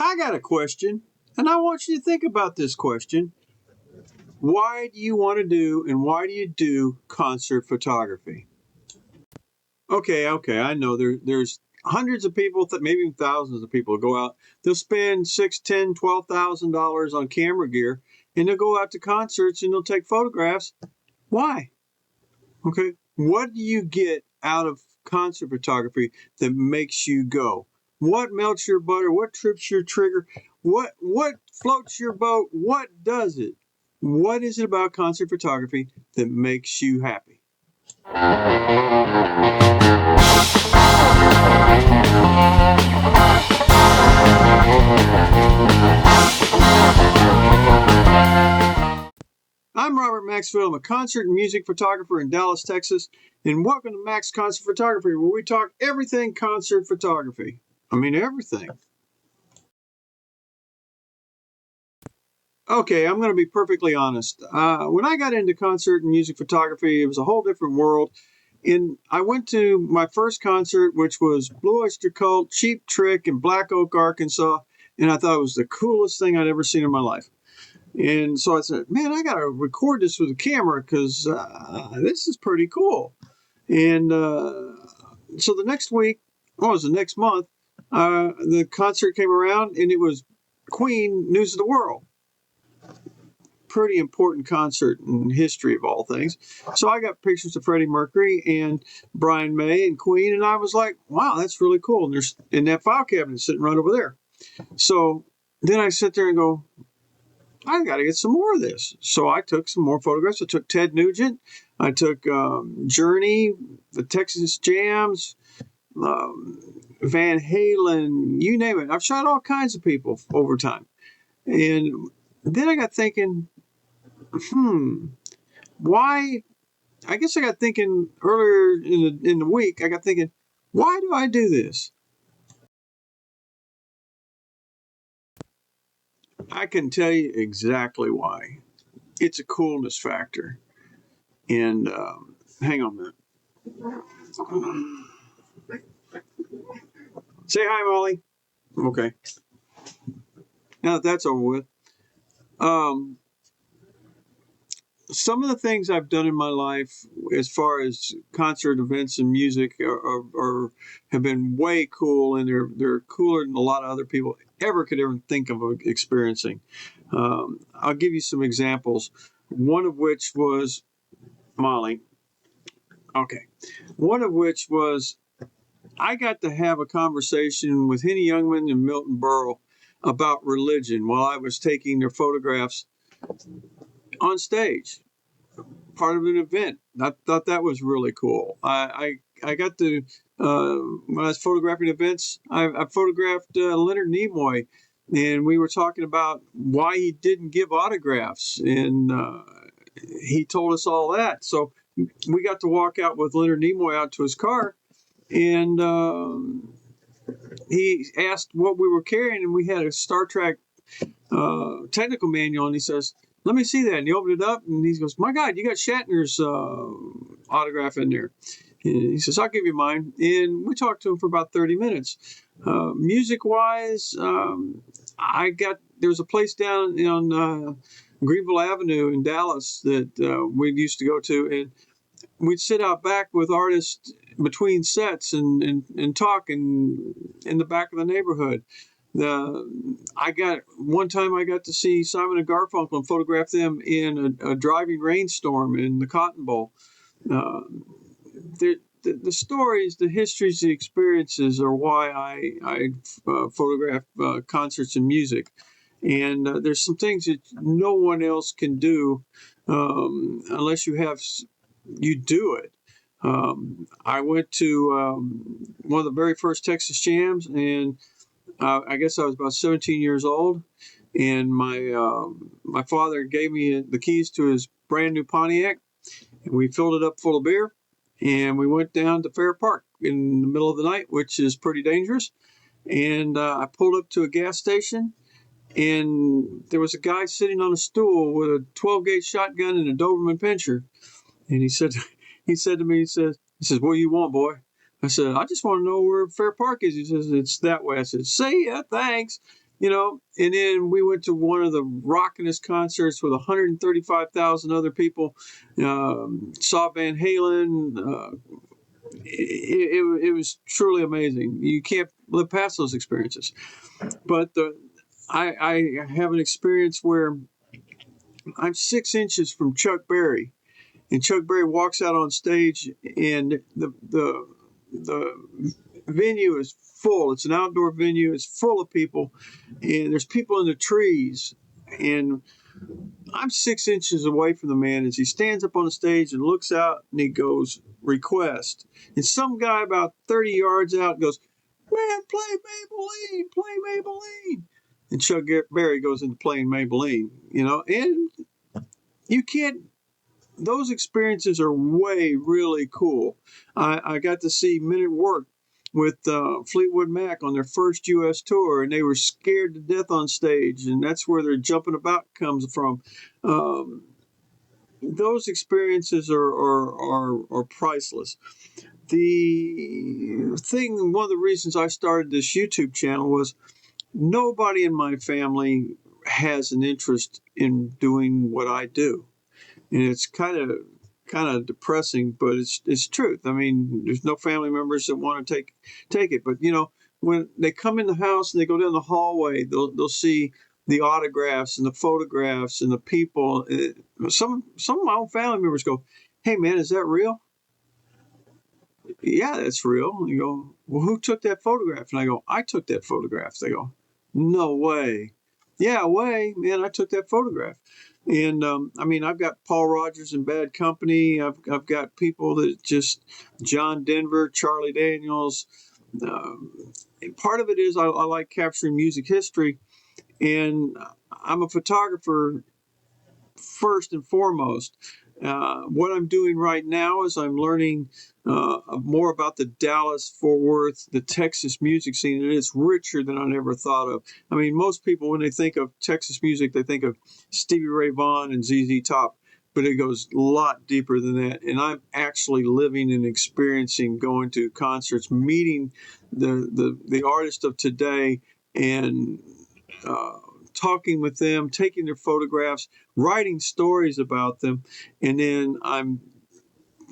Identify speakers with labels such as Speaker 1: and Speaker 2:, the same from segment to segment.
Speaker 1: I got a question, and I want you to think about this question. Why do you want to do and why do you do concert photography? Okay, I know there's hundreds of people, maybe even thousands of people go out. They'll spend $6, 10, $12,000 on camera gear, and they'll go out to concerts and they'll take photographs. Why? Okay, what do you get out of concert photography that makes you go? What melts your butter? What trips your trigger? What floats your boat? What does it? What is it about concert photography that makes you happy? I'm Robert Maxfield. I'm a concert and music photographer in Dallas, Texas, and welcome to Max Concert Photography, where we talk everything concert photography. I mean, everything. Okay, I'm going to be perfectly honest. When I got into concert and music photography, it was a whole different world. And I went to my first concert, which was Blue Oyster Cult, Cheap Trick in Black Oak, Arkansas, and I thought it was the coolest thing I'd ever seen in my life. And so I said, man, I got to record this with a camera because this is pretty cool. And so the next week, it was the next month, the concert came around and it was Queen News of the World. Pretty important concert in history of all things. So I got pictures of Freddie Mercury and Brian May and Queen, and I was like, wow, that's really cool. And there's in that file cabinet sitting right over there. So then I sit there and go, I got to get some more of this. So I took some more photographs. I took Ted Nugent. I took Journey, the Texas Jams, Van Halen, you name it. I've shot all kinds of people over time. And then I got thinking, why? I guess I got thinking earlier in the week, I got thinking, why do I do this? I can tell you exactly why. It's a coolness factor. And hang on a minute. Say hi, Molly. Okay. Now that that's over with, um, some of the things I've done in my life, as far as concert events and music, have been way cool, and they're cooler than a lot of other people could ever think of experiencing. I'll give you some examples. One of which was Molly. Okay. One of which was I got to have a conversation with Henny Youngman and Milton Berle about religion while I was taking their photographs on stage, part of an event. I thought that was really cool. I got to when I was photographing events, I photographed Leonard Nimoy, and we were talking about why he didn't give autographs, and he told us all that. So we got to walk out with Leonard Nimoy out to his car, and he asked what we were carrying, and we had a Star Trek technical manual, and he says, let me see that. And he opened it up, and he goes, my God, you got Shatner's autograph in there. And he says, I'll give you mine. And we talked to him for about 30 minutes. Music-wise, there's a place down on Greenville Avenue in Dallas that we used to go to, and we'd sit out back with artists between sets and talk in the back of the neighborhood. One time I got to see Simon and Garfunkel and photograph them in a driving rainstorm in the Cotton Bowl. The stories, the histories, the experiences are why I photograph concerts and music. And there's some things that no one else can do unless you do it. I went to one of the very first Texas Jams, and I guess I was about 17 years old, and my father gave me the keys to his brand new Pontiac, and we filled it up full of beer, and we went down to Fair Park in the middle of the night, which is pretty dangerous. And I pulled up to a gas station, and there was a guy sitting on a stool with a 12-gauge shotgun and a Doberman Pinscher, and he said to me, he says, what do you want, boy? I said, I just want to know where Fair Park is. He says, it's that way. I said, see ya, thanks. And then we went to one of the rockinest concerts with 135,000 other people. Saw Van Halen. It was truly amazing. You can't live past those experiences. But I have an experience where I'm 6 inches from Chuck Berry, and Chuck Berry walks out on stage, and the venue is full. It's an outdoor venue. It's full of people, and there's people in the trees. And I'm 6 inches away from the man as he stands up on the stage and looks out, and he goes, "Request." And some guy about 30 yards out goes, "Man, play Maybelline, play Maybelline." And Chuck Berry goes into playing Maybelline, and you can't. Those experiences are really cool. I got to see Men at Work with Fleetwood Mac on their first U.S. tour, and they were scared to death on stage, and that's where their jumping about comes from. Um, those experiences are priceless. One of the reasons I started this YouTube channel was nobody in my family has an interest in doing what I do, and it's kind of depressing, but it's truth. I mean, there's no family members that want to take it, but when they come in the house and they go down the hallway, they'll see the autographs and the photographs and the people. Some of my own family members go, "Hey man, is that real?" "Yeah, that's real." And you go, "Well, who took that photograph?" And I go, "I took that photograph." They go, "No way." "Yeah, way, man, I took that photograph." And I mean, I've got Paul Rogers in Bad Company. I've got people that just John Denver, Charlie Daniels. And part of it is I like capturing music history, and I'm a photographer first and foremost. What I'm doing right now is I'm learning more about the Dallas, Fort Worth, the Texas music scene, and it's richer than I ever thought of. I mean, most people, when they think of Texas music, they think of Stevie Ray Vaughan and ZZ Top, but it goes a lot deeper than that. And I'm actually living and experiencing, going to concerts, meeting the artists of today, and uh, talking with them, taking their photographs, writing stories about them, and then I'm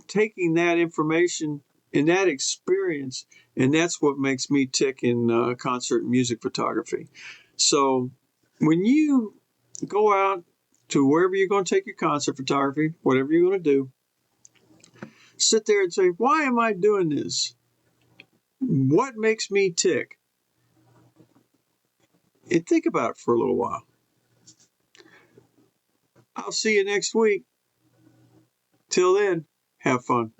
Speaker 1: taking that information and that experience, and that's what makes me tick in concert and music photography. So when you go out to wherever you're going to take your concert photography, whatever you're going to do, sit there and say, "Why am I doing this? What makes me tick?" And think about it for a little while. I'll see you next week. Till then, have fun.